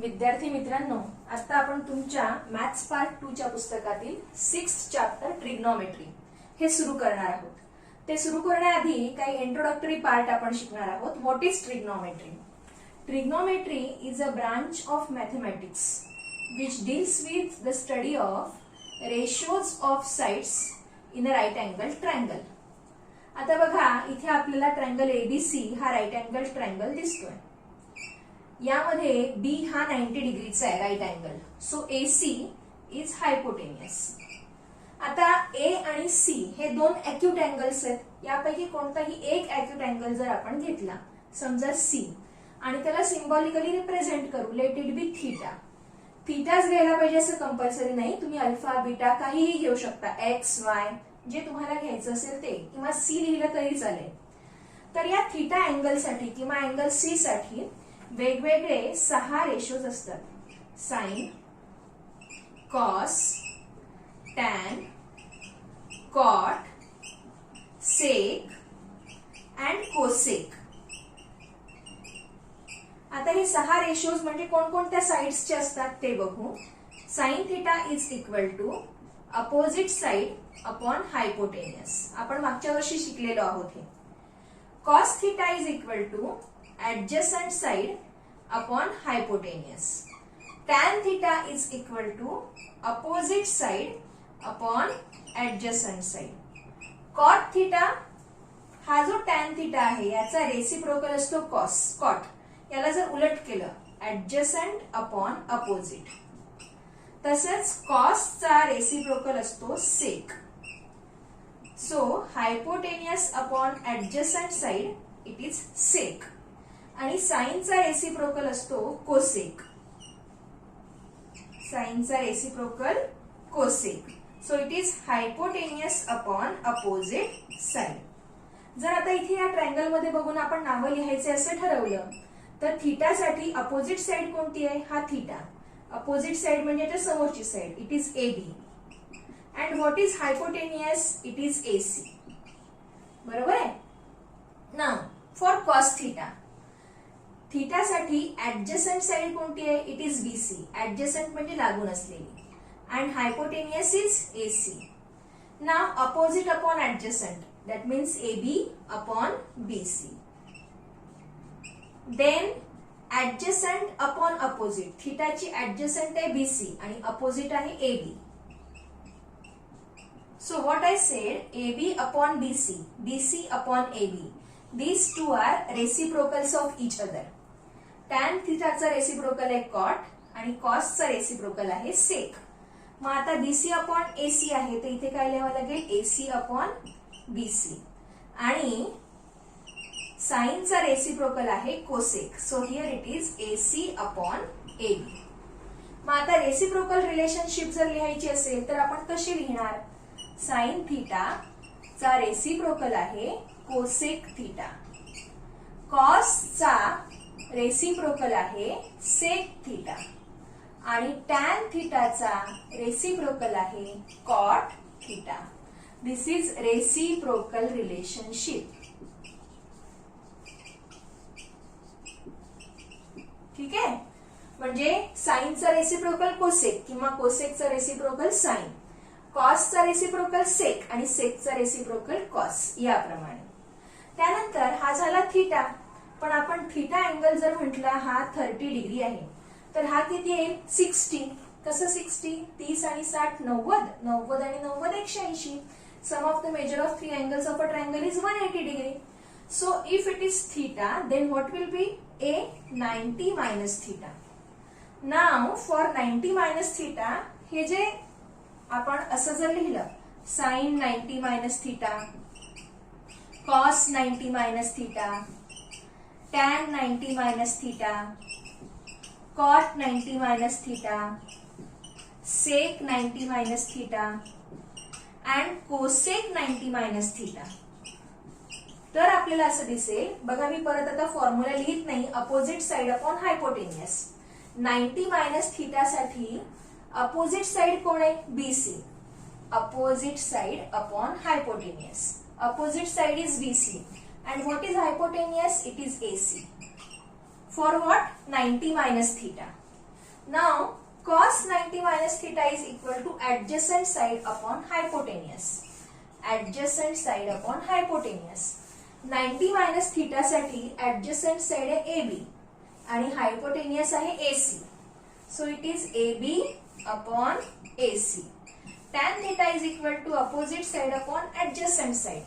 विद्यार्थी मित्रांनो, आता आपण तुमच्या मॅथ्स पार्ट 2 च्या पुस्तकातील 6th चॅप्टर ट्रिग्नोमेट्री हे सुरू करणार आहोत. ते सुरू करण्याआधी काही इंट्रोडक्टरी पार्ट आपण शिकणार आहोत. What is trigonometry? Trigonometry is a branch of mathematics which deals with the study of ratios of sides in a right angle triangle. आता बघा, इथे आपल्याला ट्रायंगल एबीसी हा राईट अँगल ट्रायंगल दिसतोय. यामध्ये बी हा 90 डिग्रीचा आहे right angle. So AC is hypotenuse. आता ए आणि सी हे दोन अॅक्यूट अँगल्स आहेत. यापैकी कोणताही एक अॅक्यूट अँगल जर आपण घेतला, समजा सी, आणि त्याला सिम्बॉलिकली रिप्रेझेंट करू, लेट इट बी थीटा. थीटाच घ्यायला पाहिजे असं कंपल्सरी नाही, तुम्ही अल्फा बीटा काहीही घेऊ शकता, एक्स वाय जे तुम्हाला घ्यायचं असेल ते, किंवा सी लिहिलं तरी चालेल. तर या थीटा अँगल साठी किंवा अँगल सी साठी वेगवेगळे 6 रेशोज असतात. Sine, cos, tan, cot, sec and cosec. आता हे 6 रेशोज म्हणजे कोणकोणत्या साइड्सचे असतात ते बघू. Sine theta is equal to opposite side upon hypotenuse. आपण मागच्या वर्षी शिकलेलो आहोत हे. Cos theta is equal to adjacent side upon hypotenuse. Tan theta is equal to opposite side upon adjacent side. Cot theta हा जो tan theta आहे याचा रेसिप्रोकल असतो cos. cot याला जर उलट केलं adjacent upon opposite. तसंच cos चा रेसिप्रोकल असतो sec. So hypotenuse upon adjacent side it is sec. आणि साइनचा रेसिप्रोकल असतो कोसेक. साइनचा reciprocal cosec. So it is hypotenuse upon opposite side. जर आता इथे या ट्रायंगल मध्ये बघून आपण नावं लिहायचे असं ठरवलं, तर थीटा साठी अपोजिट साइड कोणती आहे? हा थीटा. अपोजिट साइड म्हणजे त्या समोरची side, it is AB. And what is hypotenuse? It is AC. बरोबर आहे. Now for cos theta, theta साठी ऍडजसंट साइड कोणती आहे? It is BC. ऍडजसंट म्हणजे लागून असलेली. And hypotenuse is AC. Now opposite upon adjacent, that means AB upon BC. Then adjacent upon opposite. थीटाची adjacent आहे बीसी आणि अपोजिट आहे AB. So what I said, AB upon BC, BC upon AB. These two are reciprocals of each other. Tan थीटाचा reciprocal आहे cot आणि कॉसचा reciprocal आहे सेक. मग आता बीसी अपॉन एसी आहे, तर इथे काय लिहावं लागेल? AC upon BC. आणि साइनचा रेसिप्रोकल आहे cosec. So here it is AC upon AB. मग आता रेसिप्रोकल रिलेशनशिप जर लिहायची असेल तर आपण कशी लिहिणार? साइन थीटा चा रेसिप्रोकल आहे कोसेक थीटा. कॉसचा रेसिप्रोकल आहे सेक थीटा. आणि टॅन थीटाचा रेसिप्रोकल आहे cot theta. This is reciprocal relationship. ठीक आहे. म्हणजे साइनचा रेसिप्रोकल कोसेक किंवा कोसेकचा रेसिप्रोकल साइन, कॉसचा रेसिप्रोकल सेक आणि सेकचा रेसिप्रोकल कॉस, याप्रमाणे. त्यानंतर हा झाला थीटा. पण आपण थीटा अँगल जर म्हटला हा 30 डिग्री आहे, तर हा किती येईल? 60. कसं 60? 30 आणि 60 90. 90 आणि 90 180. Sum of the measure of 3 angles of a triangle is 180 degree. So if it is theta, then what will be? A 90 minus theta. Now for 90 minus theta, हे जे आपण असं जर लिहिलं, sine 90 minus theta, cos 90 minus theta, tan 90 minus theta, cot 90 minus theta, sec 90 minus theta and cosec 90 minus theta. तर आपल्याला असं दिसेल, बघा मी परत आता फॉर्म्युला लिहित नाही, opposite side upon hypotenuse. 90 minus theta साठी अपोजिट साइड कोण आहे? BC. Opposite side upon hypotenuse. Opposite side is BC. And what is hypotenuse? It is AC. For what? 90 minus theta. Now cos 90 minus theta is equal to adjacent side upon hypotenuse. Adjacent side upon hypotenuse. 90 minus theta साठी adjacent side आहे AB आणि hypotenuse आहे AC. So it is AB upon AC. Tan theta is equal to opposite side upon adjacent side.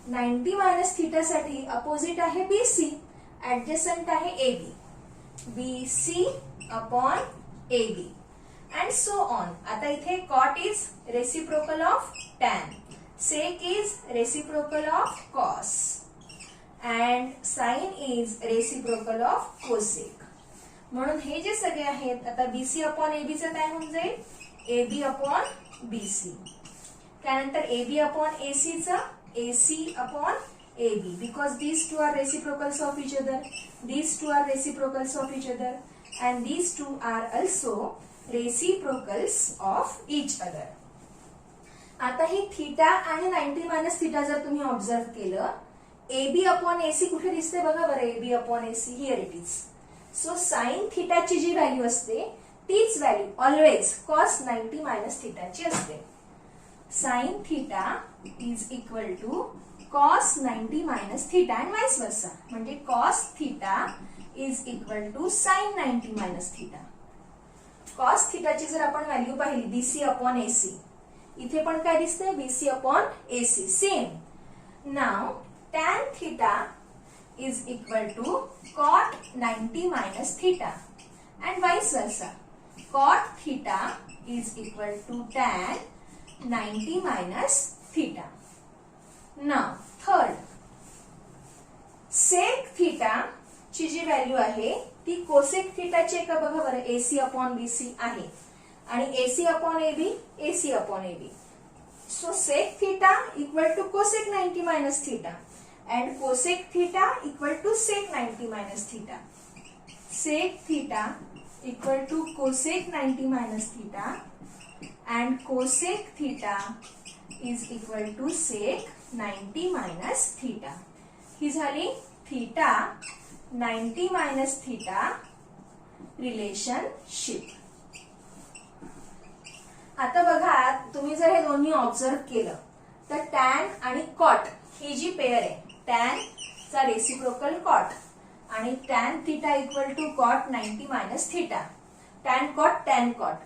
90 minus theta साठी opposite आहे BC, adjacent आहे AB. BC upon AB and so on. आता इथे cot is reciprocal of tan, sec is reciprocal of cos and sin is reciprocal of cosec. म्हणून हे जे सगळे आहेत आता BC अपॉन AB चं काय होऊन जाईल? AB upon BC. त्यानंतर AB अपॉन AC चं AC upon AB because these two are reciprocals of each other. These two are reciprocals of each other and these two are also reciprocals of each other. आता ही theta आणि 90 minus theta जर तुम्ही observe केलं, AB upon AC कुठे दिसते बघा बरं. AB upon AC here it is. So sine थीटाची जी व्हॅल्यू असते तीच व्हॅल्यू ऑलवेज कॉस 90 मायनस थीटाची असते. Sine theta is equal to cos 90 minus theta and vice versa. म्हणजे cos theta is equal to sine 90 minus theta. Cos थीटाची जर आपण व्हॅल्यू पाहिली बीसी अपॉन एसी, इथे पण काय दिसतंय BC upon AC same. Now tan theta is equal to cot 90 minus theta and vice versa. Cot theta is equal to tan 90 minus theta. Now third, sec theta ची जी value आहे ती cosec थीटाची का बघा बरं. AC अपॉन BC आहे आणि AC upon AB, AC upon AB. So sec theta equal to cosec 90 minus theta and cosec theta equal to sec 90 minus theta. Sec theta equal to cosec 90 minus theta and cosec theta is equal to sec 90 minus theta. ही झाली theta 90 minus theta relationship. आता बघा तुम्ही जर हे दोन्ही observe केलं तर tan आणि कॉट ही जी पेअर आहे, टॅन चा रेसिप्रोकल कॉट आणि tan theta equal to cot 90 minus theta, tan cot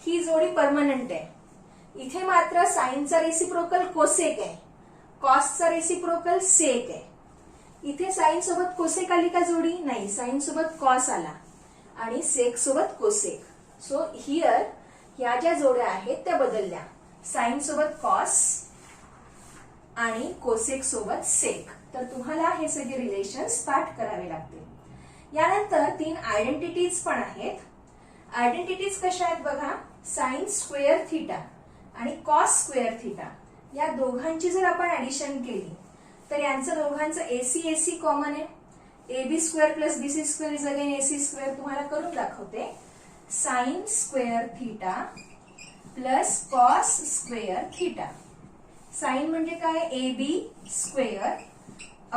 ही जोडी परमनंट आहे. इथे मात्र साइनचा रेसिप्रोकल कोसेक आहे, कॉसचा रेसिप्रोकल सेक आहे. इथे साइन सोबत कोसेक आली का जोडी? नाही, साइन सोबत कॉस आला आणि सेक सोबत कोसेक. सो हिअर ह्या ज्या जोड्या आहेत त्या बदलल्या, साइन सोबत कॉस आणि कोसेक सोबत सेक. तर तुम्हाला हे सगळे रिलेशन्स पाठ करावे लागतील. यानंतर 3 आयडेंटिटीज पण आहेत. आयडेंटिटीज कशा आहेत बघा. साइन स्क्वेअर थीटा आणि कॉस स्क्वेअर थीटा या दोघांची जर आपण ऍडिशन केली तर यांचं दोघांचं AC कॉमन आहे. AB square plus BC square is again AC square. तुम्हाला करून दाखवते. Sine square theta plus cos square theta. Sine म्हणजे काय? AB square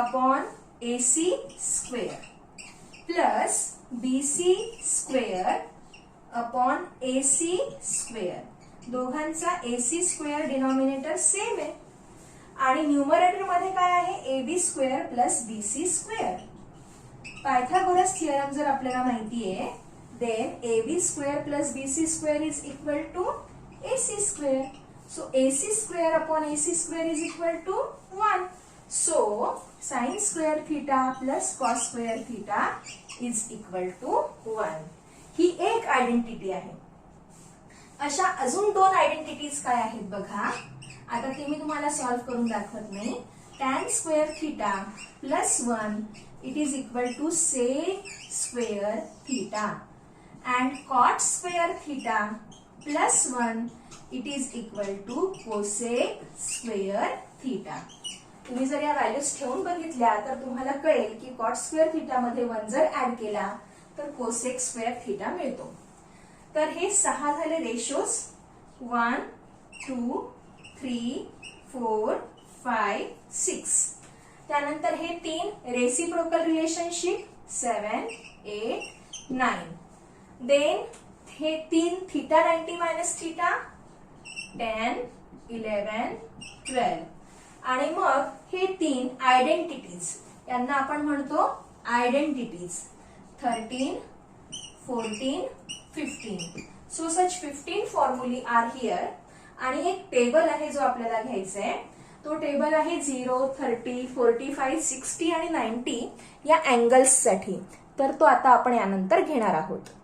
upon AC square plus BC square upon AC square. दोघांचा AC स्क्वेअर डिनॉमिनेटर सेम आहे आणि numerator मध्ये काय आहे? AB square plus BC square. Pythagoras theorem जर आपल्याला माहिती आहे then AB square plus BC square is equal to AC square. So AC square upon AC square is equal to 1. So sine square theta plus cos square theta is equal to 1. ही एक identity आहे. अशा अजून 2 identities काय आहेत बघा. आता ते मी तुम्हाला सॉल्व्ह करून दाखवत नाही. Tan square theta plus 1 it is equal to sec square theta and cot square theta plus 1 it is equal to cosec square theta. तुम्ही जर या व्हॅल्यूज ठेवून बघितल्या तर तुम्हाला कळेल की कॉट स्क्वेअर थीटा मध्ये 1 जर ऍड केला तर कोसेक स्क्वेअर थीटा मिळतो. तर हे 6 झाले रेशोज. 1 2 3 4 5 6. त्यानंतर हे 3 रेसिप्रोकल रिलेशनशिप 7 8 9. देन हे 3 थीटा 90 मायनस थीटा 10 11 12 आणि मग हे 3 आयडेंटिटीज, यांना आपण म्हणतो identities 13 14 15. So such 15 formulae are here. आणि एक टेबल आहे जो आपल्याला घ्यायचा आहे. तो टेबल आहे 0 30 45 60 आणि 90 या अँगल्स साठी. तर तो आता आपण यानंतर घेणार आहोत.